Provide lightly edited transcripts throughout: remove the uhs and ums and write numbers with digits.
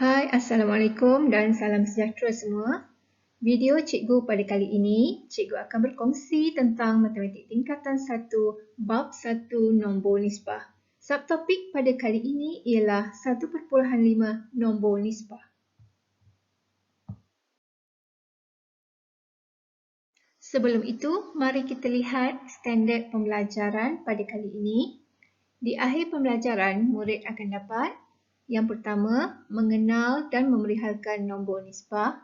Hai, Assalamualaikum dan salam sejahtera semua. Video cikgu pada kali ini, cikgu akan berkongsi tentang matematik tingkatan 1, bab 1 nombor nisbah. Subtopik pada kali ini ialah 1/5 nombor nisbah. Sebelum itu, mari kita lihat standard pembelajaran pada kali ini. Di akhir pembelajaran, murid akan dapat yang pertama, mengenal dan memerihalkan nombor nisbah.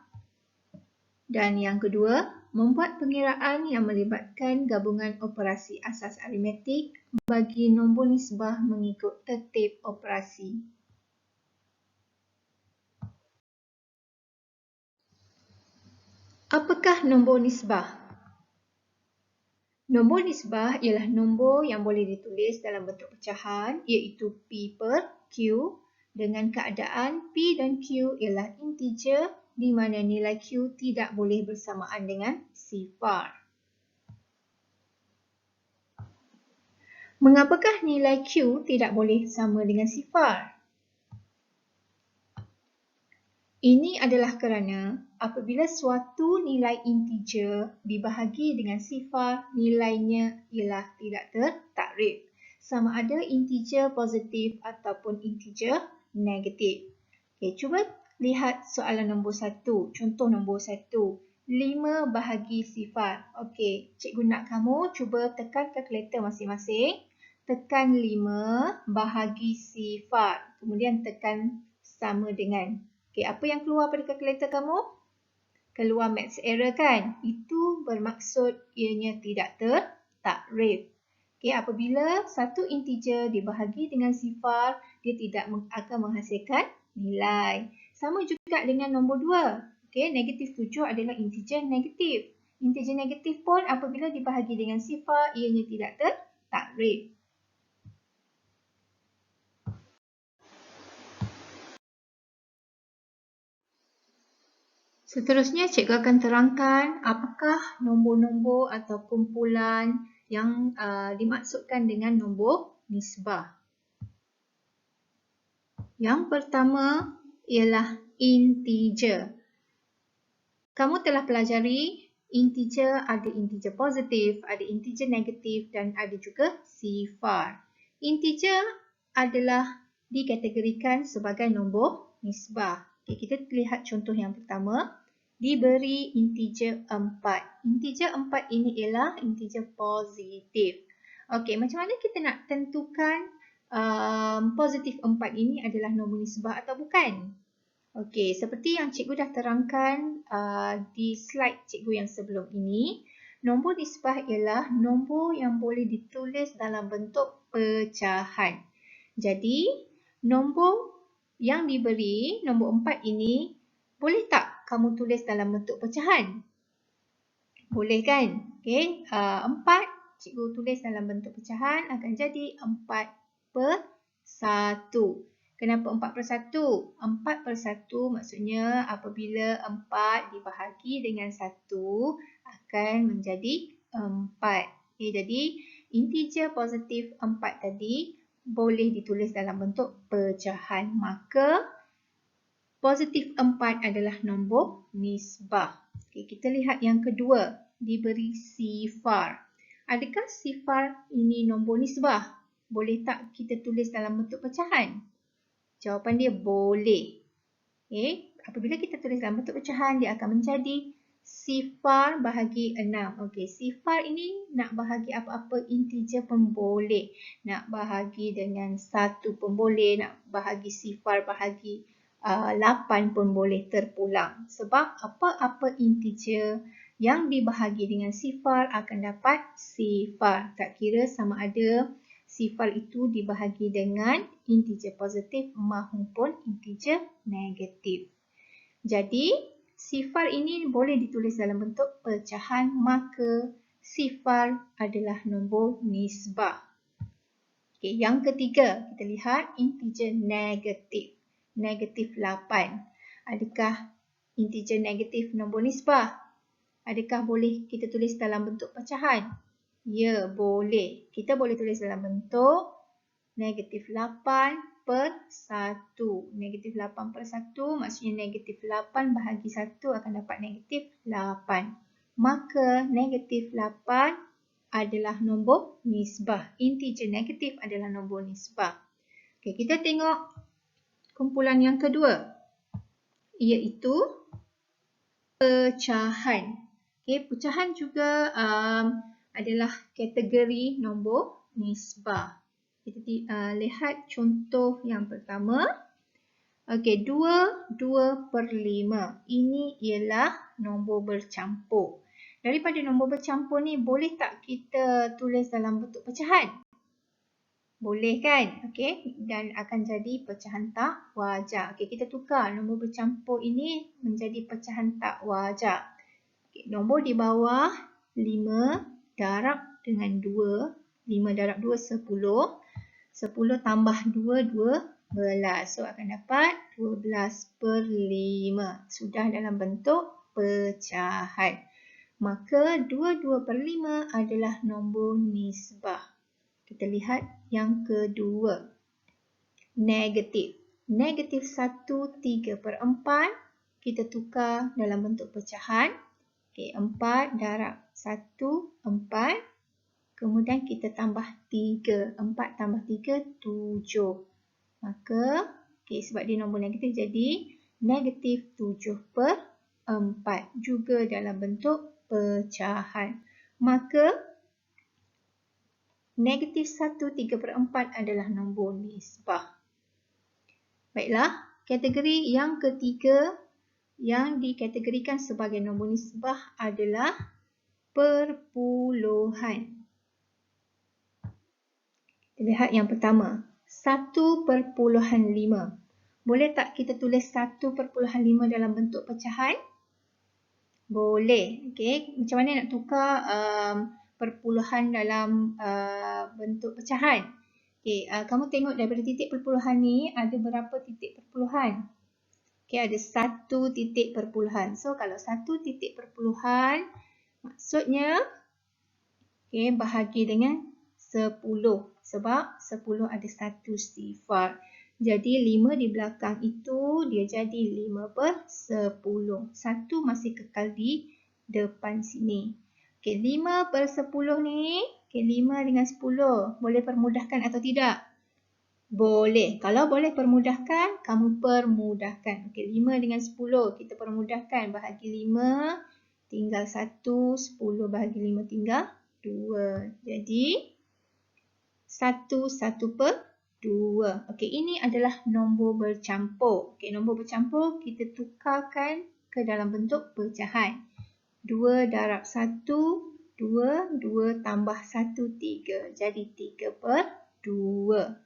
Dan yang kedua, membuat pengiraan yang melibatkan gabungan operasi asas aritmetik bagi nombor nisbah mengikut tertib operasi. Apakah nombor nisbah? Nombor nisbah ialah nombor yang boleh ditulis dalam bentuk pecahan iaitu P per Q dengan keadaan P dan Q ialah integer di mana nilai Q tidak boleh bersamaan dengan sifar. Mengapakah nilai Q tidak boleh sama dengan sifar? Ini adalah kerana apabila suatu nilai integer dibahagi dengan sifar, nilainya ialah tidak tertakrif. Sama ada integer positif ataupun integer negatif. Okey, cuba lihat soalan nombor 1. Contoh nombor 1. 5 bahagi sifar. Okey, cikgu nak kamu cuba tekan kalkulator masing-masing. Tekan 5 bahagi sifar. Kemudian tekan sama dengan. Okey, apa yang keluar pada kalkulator kamu? Keluar maths error kan? Itu bermaksud ianya tidak tertakrif. Okey, apabila satu integer dibahagi dengan sifar, dia tidak akan menghasilkan nilai. Sama juga dengan nombor 2. Okey, negatif 7 adalah integer negatif. Integer negatif pun apabila dibahagi dengan sifar, ianya tidak tertakrif. Seterusnya, cikgu akan terangkan apakah nombor-nombor atau kumpulan yang dimaksudkan dengan nombor nisbah. Yang pertama ialah integer. Kamu telah pelajari integer ada integer positif, ada integer negatif dan ada juga sifar. Integer adalah dikategorikan sebagai nombor nisbah. Okay, kita lihat contoh yang pertama. Diberi integer 4. Integer 4 ini ialah integer positif. Okey, macam mana kita nak tentukan positif 4 ini adalah nombor nisbah atau bukan? Okey, seperti yang cikgu dah terangkan di slide cikgu yang sebelum ini, nombor nisbah ialah nombor yang boleh ditulis dalam bentuk pecahan. Jadi, nombor yang diberi, nombor 4 ini, boleh tak kamu tulis dalam bentuk pecahan? Boleh kan? Okey, 4 cikgu tulis dalam bentuk pecahan akan jadi 4/1. Kenapa 4/1? 4/1 maksudnya apabila 4 dibahagi dengan 1 akan menjadi 4. Okay, jadi integer positif 4 tadi boleh ditulis dalam bentuk pecahan. Maka positif 4 adalah nombor nisbah. Okay, kita lihat yang kedua, diberi sifar. Adakah sifar ini nombor nisbah? Boleh tak kita tulis dalam bentuk pecahan? Jawapan dia boleh. Okay, apabila kita tulis dalam bentuk pecahan, dia akan menjadi sifar bahagi 6. Okey, sifar ini nak bahagi apa-apa integer pun boleh. Nak bahagi dengan 1 pun boleh. Nak bahagi sifar bahagi 8 pun boleh terpulang. Sebab apa-apa integer yang dibahagi dengan sifar akan dapat sifar. Tak kira sama ada sifar itu dibahagi dengan integer positif maupun integer negatif. Jadi, sifar ini boleh ditulis dalam bentuk pecahan, maka sifar adalah nombor nisbah. Okey, yang ketiga, kita lihat integer negatif. Negatif 8. Adakah integer negatif nombor nisbah? Adakah boleh kita tulis dalam bentuk pecahan? Ya, boleh. Kita boleh tulis dalam bentuk negatif 8/1. negatif 8/1, maksudnya negatif 8 bahagi 1 akan dapat negatif 8. Maka negatif 8 adalah nombor nisbah. Integer negatif adalah nombor nisbah. Okey, kita tengok kumpulan yang kedua, iaitu pecahan. Okey, pecahan juga adalah kategori nombor nisbah. Kita lihat contoh yang pertama. Okey, 2/5. Ini ialah nombor bercampur. Daripada nombor bercampur ni, boleh tak kita tulis dalam bentuk pecahan? Boleh kan? Okey, dan akan jadi pecahan tak wajar. Okey, kita tukar nombor bercampur ini menjadi pecahan tak wajar. Okey, nombor di bawah 5 darab dengan 2. 5 darab 2, 10. 10 tambah 2, 12. So, akan dapat 12/5. Sudah dalam bentuk pecahan. Maka 22/5 adalah nombor nisbah. Kita lihat yang kedua. Negatif. Negatif 1/3/4. Kita tukar dalam bentuk pecahan. Okey, 4 darab 1, 4. Kemudian kita tambah 3. 4 tambah 3, 7. Maka, okey, sebab dia nombor negatif jadi negatif 7/4. Juga dalam bentuk pecahan. Maka, negatif 1/3/4 adalah nombor nisbah. Baiklah, kategori yang ketiga yang dikategorikan sebagai nombor nisbah adalah perpuluhan. Lihat yang pertama, 1/5. Boleh tak kita tulis 1/5 dalam bentuk pecahan? Boleh. Okey, macam mana nak tukar perpuluhan dalam bentuk pecahan? Okey, kamu tengok daripada titik perpuluhan ni ada berapa titik perpuluhan? Okey, ada 1 titik perpuluhan. So, kalau 1 titik perpuluhan, maksudnya okey, bahagi dengan 10. Sebab 10 ada 1 sifar. Jadi 5 di belakang itu dia jadi 5/10. 1 masih kekal di depan sini. Okey, 5/10 ni, okey, 5 dengan 10 boleh permudahkan atau tidak? Boleh. Kalau boleh permudahkan, kamu permudahkan. Okey, 5 dengan 10 kita permudahkan. Bahagi 5 tinggal 1, 10 bahagi 5 tinggal 2. Jadi 1/2. Okey, ini adalah nombor bercampur. Okey, nombor bercampur kita tukarkan ke dalam bentuk pecahan. 2 darab 1, 2. 2 tambah 1, 3. Jadi 3/2.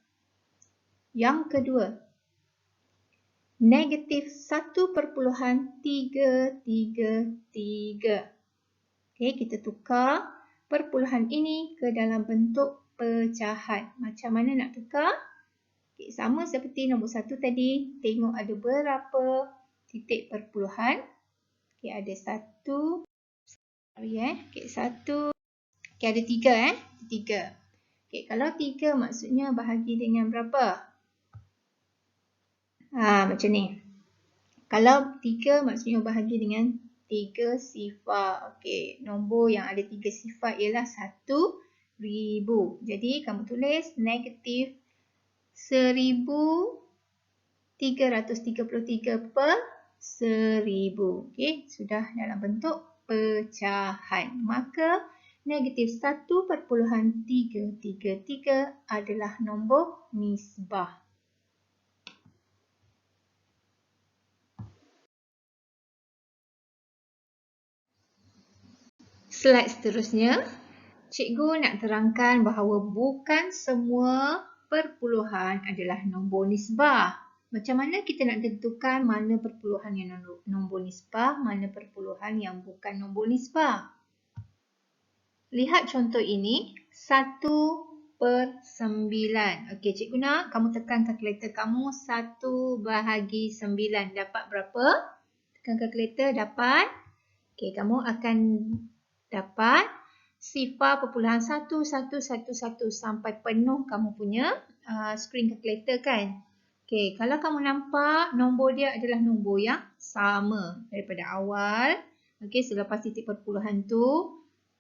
Yang kedua, negatif 1/333. Okey, kita tukar perpuluhan ini ke dalam bentuk pecahan. Macam mana nak tukar? Okay, sama seperti nombor 1 tadi. Tengok ada berapa titik perpuluhan. Okay, ada 1. Okay, 1. Okay, ada 3. 3. Okay, kalau 3 maksudnya bahagi dengan berapa? Macam ni. Kalau 3 maksudnya bahagi dengan 3 sifar. Okey, nombor yang ada 3 sifar ialah 1000. Jadi kamu tulis negatif 1333/1000. Okey, sudah dalam bentuk pecahan. Maka negatif 1/333 adalah nombor nisbah. Slide seterusnya, cikgu nak terangkan bahawa bukan semua perpuluhan adalah nombor nisbah. Macam mana kita nak tentukan mana perpuluhan yang nombor nisbah, mana perpuluhan yang bukan nombor nisbah? Lihat contoh ini, 1/9. Okey, cikgu nak kamu tekan kalkulator kamu 1/9. Dapat berapa? Tekan kalkulator dapat. Okey, kamu akan dapat sifar perpuluhan 1, 1, 1, 1 sampai penuh kamu punya screen calculator kan. Okey, kalau kamu nampak nombor dia adalah nombor yang sama daripada awal. Okey, selepas titik perpuluhan tu,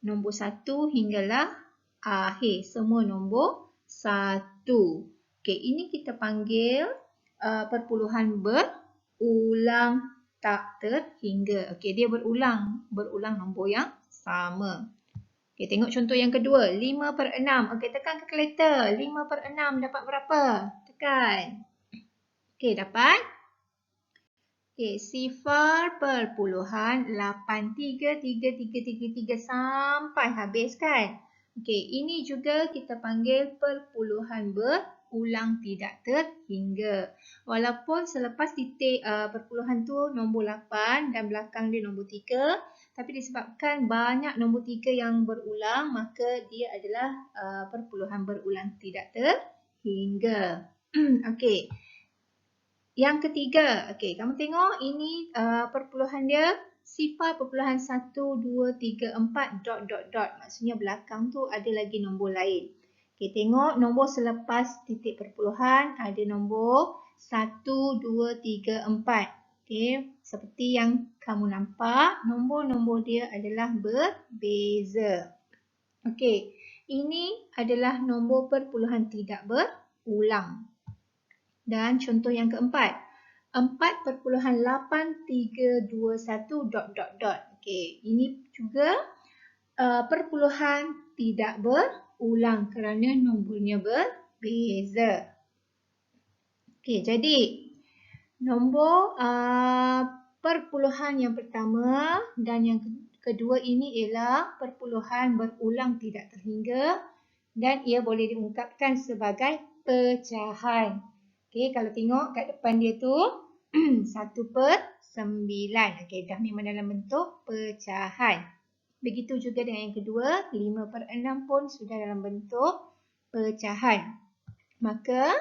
nombor 1 hinggalah akhir. Semua nombor 1. Okey, ini kita panggil perpuluhan berulang tak terhingga. Okey, dia berulang nombor yang sama. Okey, tengok contoh yang kedua. 5/6. Okey, tekan kalkulator. 5/6 dapat berapa? Tekan. Okey, dapat. Okey, 0.833333 sampai habis kan? Okey, ini juga kita panggil perpuluhan berulang tidak terhingga. Walaupun selepas titik perpuluhan tu nombor 8 dan belakang dia nombor 3, tapi disebabkan banyak nombor 3 yang berulang, maka dia adalah perpuluhan berulang tidak terhingga. Okey. Yang ketiga, okey, kamu tengok ini perpuluhan dia 0.1, 2, 3, 4, ... Maksudnya belakang tu ada lagi nombor lain. Okey, tengok nombor selepas titik perpuluhan ada nombor 1, 2, 3, 4. Okey, seperti yang kamu nampak, nombor-nombor dia adalah berbeza. Okey, ini adalah nombor perpuluhan tidak berulang. Dan contoh yang keempat, 4.8321 ... Okey, ini juga perpuluhan tidak berulang kerana nombornya berbeza. Okey, jadi nombor perpuluhan yang pertama dan yang kedua ini ialah perpuluhan berulang tidak terhingga dan ia boleh diungkapkan sebagai pecahan. Okey, kalau tengok kat depan dia tu 1/9. Okey, dah memang dalam bentuk pecahan. Begitu juga dengan yang kedua, 5/6 pun sudah dalam bentuk pecahan. Maka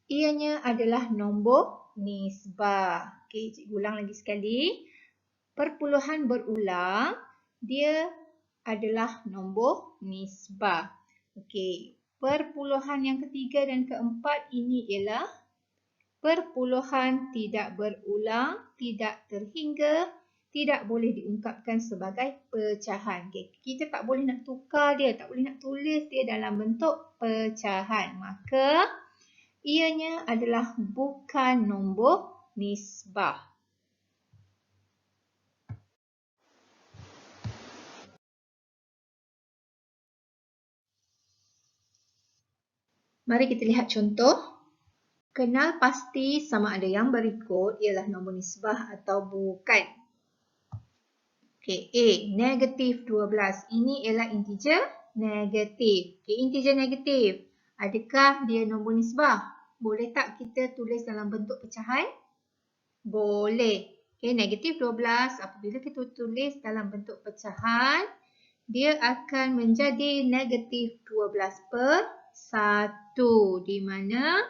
ianya adalah nombor nisbah. Okey, cikgu ulang lagi sekali. Perpuluhan berulang, dia adalah nombor nisbah. Okey. Perpuluhan yang ketiga dan keempat ini ialah perpuluhan tidak berulang, tidak terhingga, tidak boleh diungkapkan sebagai pecahan. Okay. Kita tak boleh nak tukar dia, tak boleh nak tulis dia dalam bentuk pecahan. Maka ianya adalah bukan nombor nisbah. Mari kita lihat contoh. Kenal pasti sama ada yang berikut ialah nombor nisbah atau bukan. Okey, A, negatif 12. Ini ialah integer negatif. Okey, integer negatif. Adakah dia nombor nisbah? Boleh tak kita tulis dalam bentuk pecahan? Boleh. Okey, negatif 12 apabila kita tulis dalam bentuk pecahan, dia akan menjadi negatif 12/1, di mana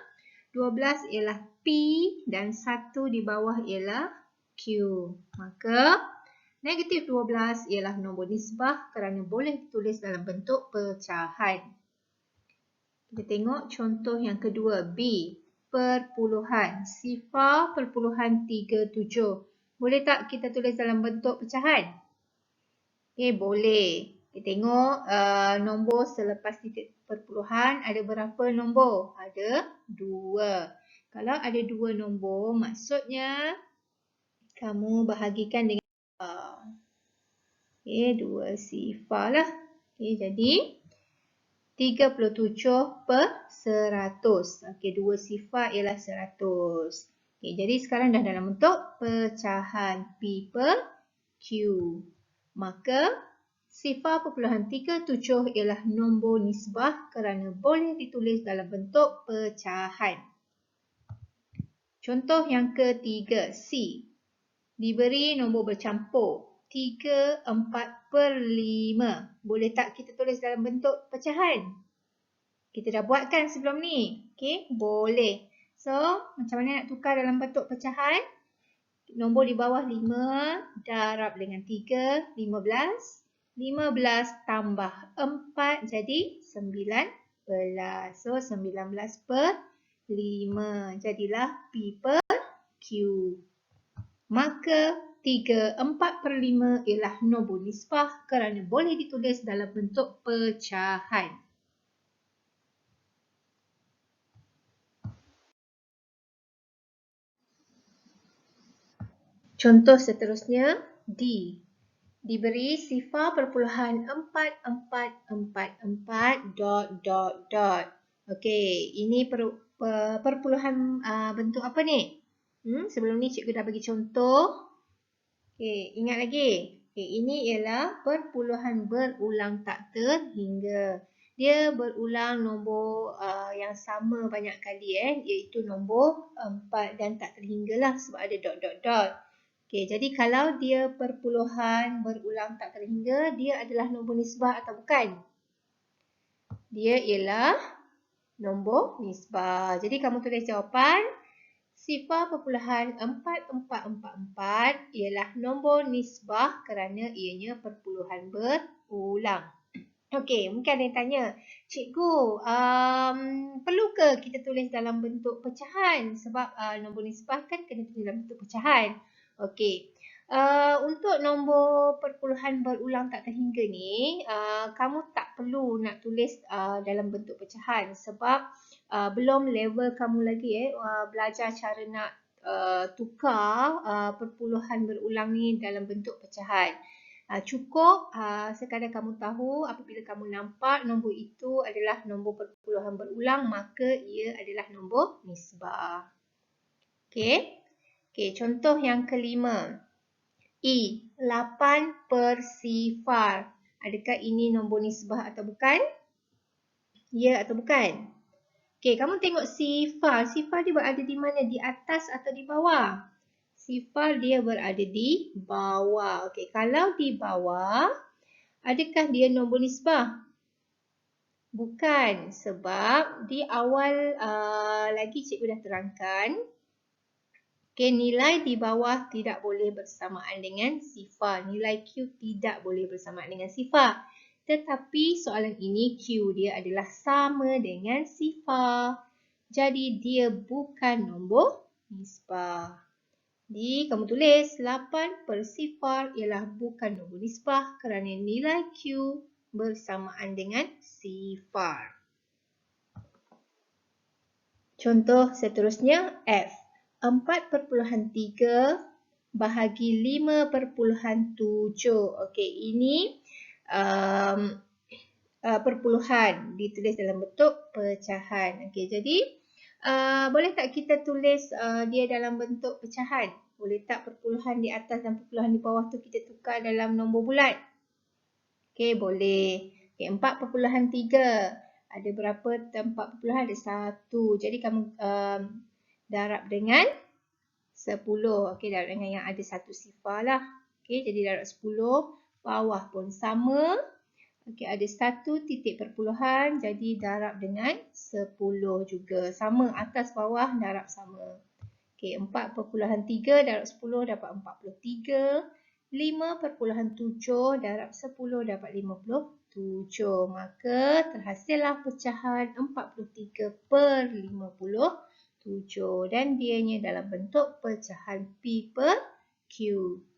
12 ialah P dan 1 di bawah ialah Q. Maka negatif 12 ialah nombor nisbah kerana boleh ditulis dalam bentuk pecahan. Kita tengok contoh yang kedua, B. Perpuluhan 0.37. Boleh tak kita tulis dalam bentuk pecahan? Okey, boleh. Kita tengok nombor selepas titik perpuluhan ada berapa nombor? Ada 2. Kalau ada 2 nombor, maksudnya kamu bahagikan dengan okey, 2 sifar lah. Okey, jadi 37/100. Okey, 2 sifar ialah 100. Okey, jadi sekarang dah dalam bentuk pecahan P per Q. Maka 0.37 ialah nombor nisbah kerana boleh ditulis dalam bentuk pecahan. Contoh yang ketiga, C. Diberi nombor bercampur 3/4/5. Boleh tak kita tulis dalam bentuk pecahan? Kita dah buat kan sebelum ni? Okey, boleh. So, macam mana nak tukar dalam bentuk pecahan? Nombor di bawah 5 darab dengan 3, 15. 15 tambah 4 jadi 19. So, 19/3. 5. Jadilah P per Q. Maka 3/4/5 ialah nombor nisbah kerana boleh ditulis dalam bentuk pecahan. Contoh seterusnya, D. Diberi sifar perpuluhan 4444 ... Okey, ini perpuluhan bentuk apa ni? Sebelum ni cikgu dah bagi contoh. Okey, ingat lagi. Okey, ini ialah perpuluhan berulang tak terhingga. Dia berulang nombor yang sama banyak kali iaitu nombor 4 dan tak terhingga lah sebab ada dot. Okey, jadi kalau dia perpuluhan berulang tak terhingga, dia adalah nombor nisbah atau bukan? Dia ialah nombor nisbah. Jadi kamu tulis jawapan. Sifar perpuluhan 4444 ialah nombor nisbah kerana ianya perpuluhan berulang. Okey, mungkin ada yang tanya, cikgu, perlu ke kita tulis dalam bentuk pecahan? Sebab nombor nisbah kan kena tulis dalam bentuk pecahan. Okey, untuk nombor perpuluhan berulang tak terhingga ni, kamu tak perlu nak tulis dalam bentuk pecahan sebab belum level kamu lagi belajar cara nak tukar perpuluhan berulang ni dalam bentuk pecahan. Cukup sekadar kamu tahu apabila kamu nampak nombor itu adalah nombor perpuluhan berulang, maka ia adalah nombor nisbah. Okey. Okey, contoh yang kelima. E, 8/0. Adakah ini nombor nisbah atau bukan? Ya atau bukan? Okey, kamu tengok sifar. Sifar dia berada di mana? Di atas atau di bawah? Sifar dia berada di bawah. Okey, kalau di bawah, adakah dia nombor nisbah? Bukan, sebab di awal lagi cikgu dah terangkan. Okey, nilai di bawah tidak boleh bersamaan dengan sifar. Nilai Q tidak boleh bersamaan dengan sifar. Tetapi soalan ini Q dia adalah sama dengan sifar. Jadi dia bukan nombor nisbah. Jadi kamu tulis 8/0 ialah bukan nombor nisbah kerana nilai Q bersamaan dengan sifar. Contoh seterusnya F. 4/3 bahagi 5/7. Okey, ini perpuluhan ditulis dalam bentuk pecahan. Okey, jadi boleh tak kita tulis dia dalam bentuk pecahan? Boleh tak perpuluhan di atas dan perpuluhan di bawah tu kita tukar dalam nombor bulat? Okey, boleh. Okey, 4/3. Ada berapa 4 ada 1. Jadi kamu darab dengan 10. Okey, darab dengan yang ada satu sifar lah. Okey, jadi darab 10. Bawah pun sama. Okey, ada satu titik perpuluhan, jadi darab dengan 10 juga. Sama, atas bawah darab sama. Okey, 4/3 darab 10 dapat 43. 5/7 darab 10 dapat 57. Maka terhasillah pecahan 43/57 dan dianya dalam bentuk pecahan P per Q.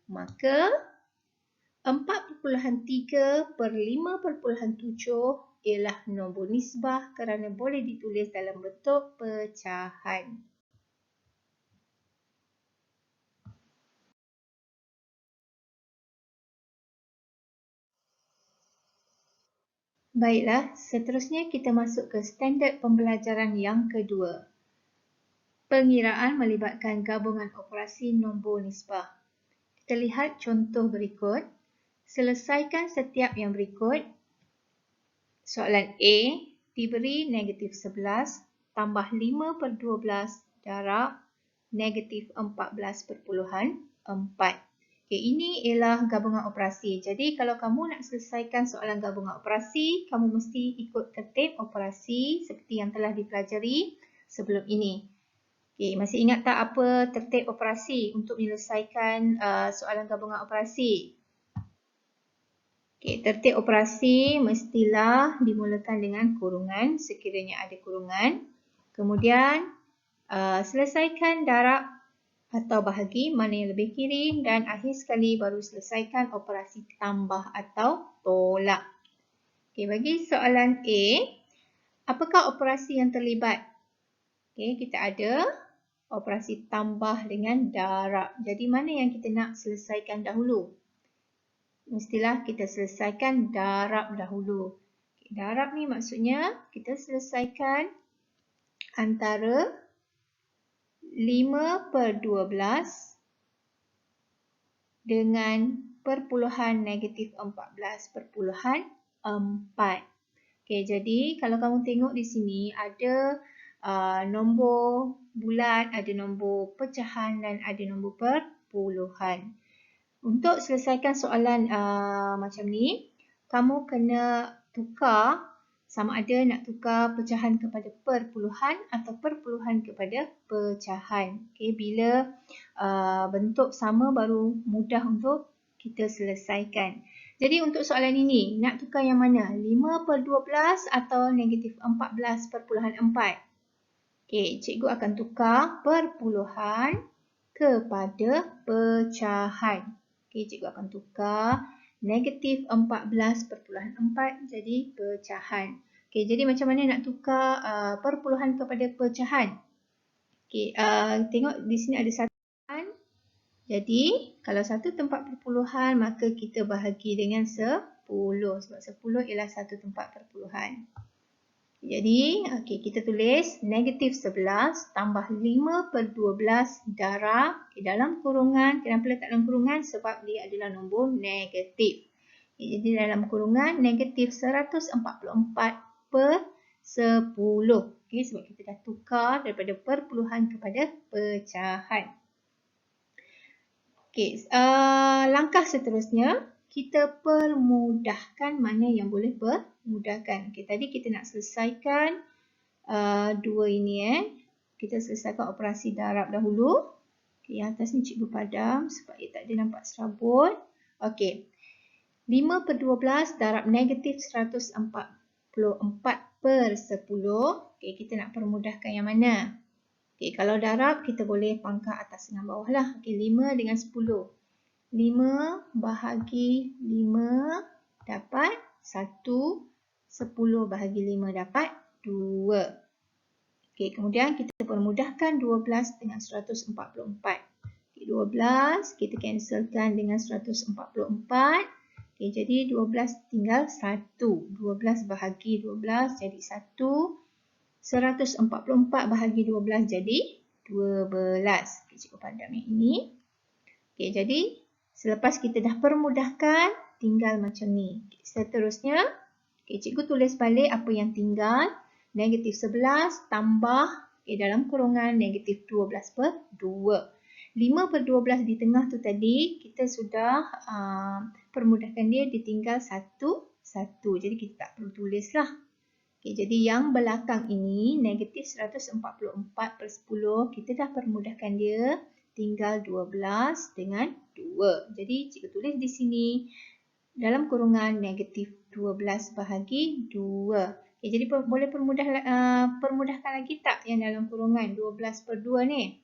Maka 4/3/5/7 ialah nombor nisbah kerana boleh ditulis dalam bentuk pecahan. Baiklah, seterusnya kita masuk ke standard pembelajaran yang kedua. Pengiraan melibatkan gabungan operasi nombor nisbah. Kita lihat contoh berikut. Selesaikan setiap yang berikut. Soalan A, diberi -11 tambah 5/12 darab -14/4. Okey, ini ialah gabungan operasi. Jadi kalau kamu nak selesaikan soalan gabungan operasi, kamu mesti ikut tertib operasi seperti yang telah dipelajari sebelum ini. Okey, masih ingat tak apa tertib operasi untuk menyelesaikan soalan gabungan operasi? Okey, tertib operasi mestilah dimulakan dengan kurungan sekiranya ada kurungan. Kemudian selesaikan darab atau bahagi mana yang lebih kiri dan akhir sekali baru selesaikan operasi tambah atau tolak. Okey, bagi soalan A, apakah operasi yang terlibat? Okey, kita ada operasi tambah dengan darab. Jadi mana yang kita nak selesaikan dahulu? Mestilah kita selesaikan darab dahulu. Okey, darab ni maksudnya kita selesaikan antara 5/12 dengan perpuluhan negatif 14/4. Okey, jadi kalau kamu tengok di sini ada nombor bulat, ada nombor pecahan dan ada nombor perpuluhan. Untuk selesaikan soalan macam ni, kamu kena tukar sama ada nak tukar pecahan kepada perpuluhan atau perpuluhan kepada pecahan. Okey, bila bentuk sama baru mudah untuk kita selesaikan. Jadi untuk soalan ini, nak tukar yang mana? 5/12 atau negatif 14/4? Okey, cikgu akan tukar perpuluhan kepada pecahan. Okey, cikgu akan tukar negatif 14/4 jadi pecahan. Okey, jadi macam mana nak tukar perpuluhan kepada pecahan? Okey, tengok di sini ada satu. Jadi, kalau satu tempat perpuluhan, maka kita bahagi dengan 10. Sebab 10 ialah satu tempat perpuluhan. Jadi, okay, kita tulis negatif 11 tambah 5/12 darab. Okay, dalam kurungan, kenapa letak dalam kurungan? Sebab dia adalah nombor negatif. Okay, jadi dalam kurungan negatif 144/10. Okay, sebab kita dah tukar daripada perpuluhan kepada pecahan. Okay, langkah seterusnya, kita permudahkan mana yang boleh permudahkan. Okay, tadi kita nak selesaikan dua ini. Kita selesaikan operasi darab dahulu. Okay, yang atas ni cikgu padam sebab ia tak ada nampak serabut. Okay, 5/12 darab negatif 144/10. Okay, kita nak permudahkan yang mana? Okay, kalau darab kita boleh pangkah atas dengan bawah lah. Okay, 5 dengan 10. 5 bahagi 5 dapat 1. 10 bahagi 5 dapat 2. Okay, kemudian kita permudahkan 12 dengan 144. Okay, 12 kita cancelkan dengan 144. Okay, jadi 12 tinggal 1. 12 bahagi 12 jadi 1. 144 bahagi 12 jadi 12. Okay, cikgu padam yang ini. Okay, jadi selepas kita dah permudahkan, tinggal macam ni. Okay, seterusnya, okay, cikgu tulis balik apa yang tinggal. Negatif 11 tambah dalam kurungan negatif 12/2. 5/12 di tengah tu tadi, kita sudah permudahkan dia, ditinggal 1. Jadi kita tak perlu tulis lah. Okay, jadi yang belakang ini negatif 144/10 kita dah permudahkan dia, tinggal 12 dengan 2. Jadi cikgu tulis di sini dalam kurungan negatif 12 bahagi 2. Okay, jadi boleh permudahkan lagi tak yang dalam kurungan 12/2 ni?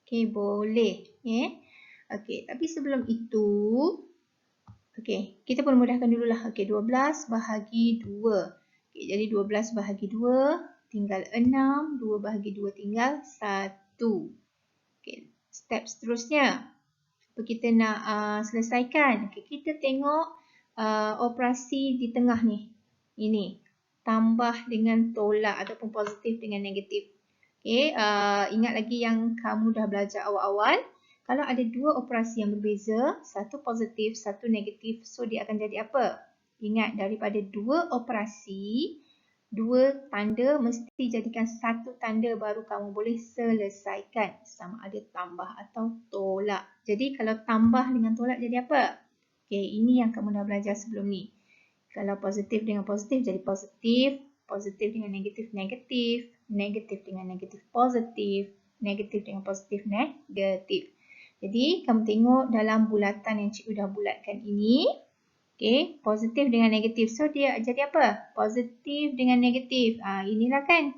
Okay, boleh. Okay, tapi sebelum itu, okay, kita permudahkan dululah. Okay, 12 bahagi 2. Okay, jadi 12 bahagi 2 tinggal 6, 2 bahagi 2 tinggal 1. Okay, step seterusnya, apa kita nak selesaikan? Okay, kita tengok operasi di tengah ni. Ini, tambah dengan tolak ataupun positif dengan negatif. Okay, ingat lagi yang kamu dah belajar awal-awal. Kalau ada dua operasi yang berbeza, satu positif, satu negatif, so dia akan jadi apa? Ingat, daripada dua operasi, dua tanda mesti jadikan satu tanda baru kamu boleh selesaikan. Sama ada tambah atau tolak. Jadi kalau tambah dengan tolak jadi apa? Okay, ini yang kamu dah belajar sebelum ni. Kalau positif dengan positif jadi positif. Positif dengan negatif, negatif. Negatif dengan negatif, positif. Negatif dengan positif, negatif. Jadi kamu tengok dalam bulatan yang cikgu dah bulatkan ini. Okay, positif dengan negatif. So, dia jadi apa? Positif dengan negatif. Inilah kan.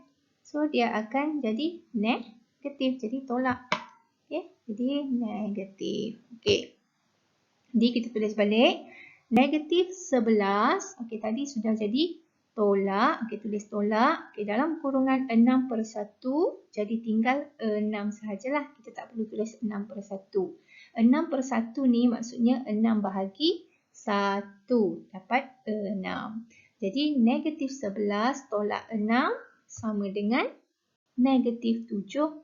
So, dia akan jadi negatif. Jadi, tolak. Okay. Jadi, negatif. Okay. Jadi, kita tulis balik. Negatif 11. Okay, tadi sudah jadi tolak. Okay, tulis tolak. Okay, dalam kurungan 6/1. Jadi, tinggal 6 sahajalah. Kita tak perlu tulis 6/1. 6/1 ni maksudnya 6 bahagi 1. Dapat 6. Jadi, negatif 11 tolak 6 sama dengan negatif 17.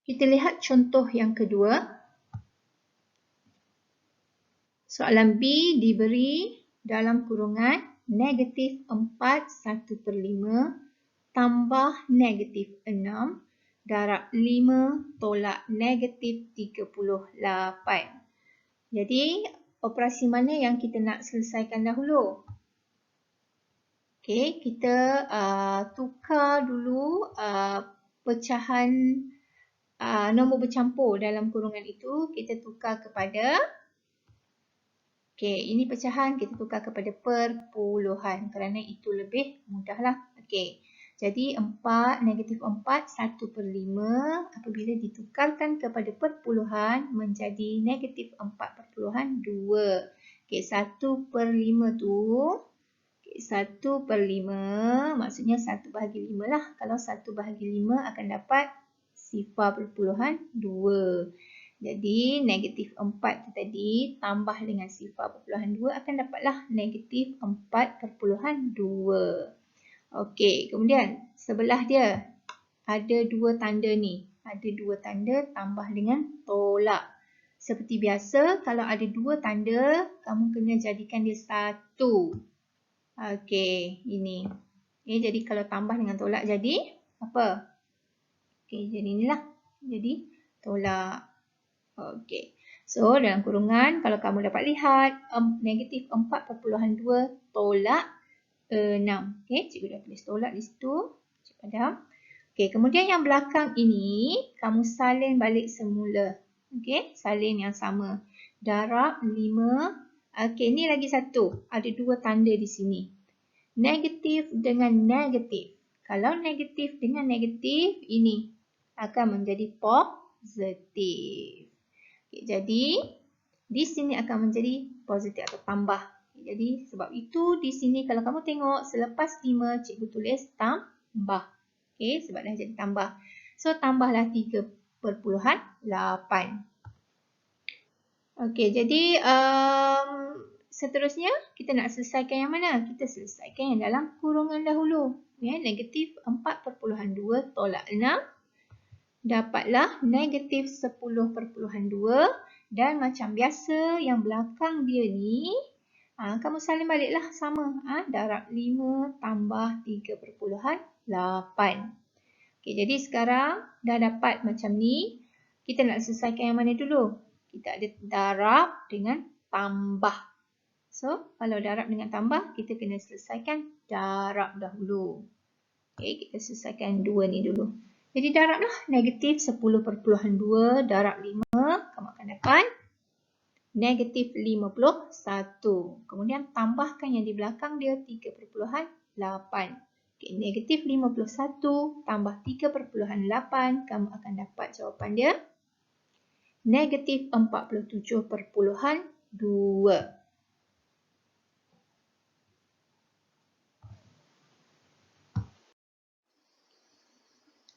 Kita lihat contoh yang kedua. Soalan B diberi dalam kurungan negatif 4 1/5 tambah negatif 6 darab 5 tolak negatif 38. Jadi, operasi mana yang kita nak selesaikan dahulu? Okey, kita tukar dulu pecahan nombor bercampur dalam kurungan itu. Kita tukar kepada, okey, ini pecahan, kita tukar kepada perpuluhan kerana itu lebih mudahlah. Okey, jadi negatif 4 1/5 apabila ditukarkan kepada perpuluhan menjadi negatif 4/2. Okey, 1/5 tu, okey, 1/5 maksudnya 1/5 lah. Kalau 1/5 akan dapat 0.2. Jadi negatif 4 tu tadi tambah dengan 0.2 akan dapatlah negatif 4/2. Okey, kemudian sebelah dia ada dua tanda ni. Ada dua tanda tambah dengan tolak. Seperti biasa, kalau ada dua tanda, kamu kena jadikan dia satu. Okey, ini. Okay, jadi kalau tambah dengan tolak jadi apa? Okey, jadi inilah. Jadi tolak. Okey. So, dalam kurungan kalau kamu dapat lihat negatif 4/2 tolak 6. Okey, cikgu dah tulis tolak di situ. Cikgu padam. Okey, kemudian yang belakang ini kamu salin balik semula. Okey, salin yang sama. Darab 5. Okey, ni lagi satu. Ada dua tanda di sini. Negatif dengan negatif. Kalau negatif dengan negatif, ini akan menjadi positif. Okay, jadi, di sini akan menjadi positif atau tambah. Okay, jadi, sebab itu di sini kalau kamu tengok selepas 5, cikgu tulis tambah. Okay, sebab dah jadi tambah. So, tambahlah 3/8. Okay, jadi seterusnya kita nak selesaikan yang mana? Kita selesaikan yang dalam kurungan dahulu. Ya, negatif 4/2 tolak 6. Dapatlah negatif 10/2 dan macam biasa yang belakang dia ni kamu salin baliklah sama. Darab 5 tambah 3/8. Okay, jadi sekarang dah dapat macam ni. Kita nak selesaikan yang mana dulu? Kita ada darab dengan tambah. So, kalau darab dengan tambah, kita kena selesaikan darab dahulu. Okay, kita selesaikan dua ni dulu. Jadi darablah negatif 10/2 darab 5. Kamu akan dapat negatif 51. Kemudian tambahkan yang di belakang dia 3/8. Okay, negatif 51 tambah 3/8. Kamu akan dapat jawapan dia negatif 47/2.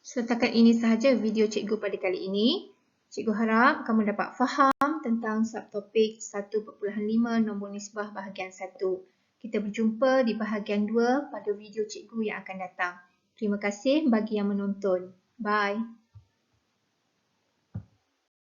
Setakat ini sahaja video cikgu pada kali ini. Cikgu harap kamu dapat faham tentang subtopik 1.5 nombor nisbah bahagian 1. Kita berjumpa di bahagian 2 pada video cikgu yang akan datang. Terima kasih bagi yang menonton. Bye.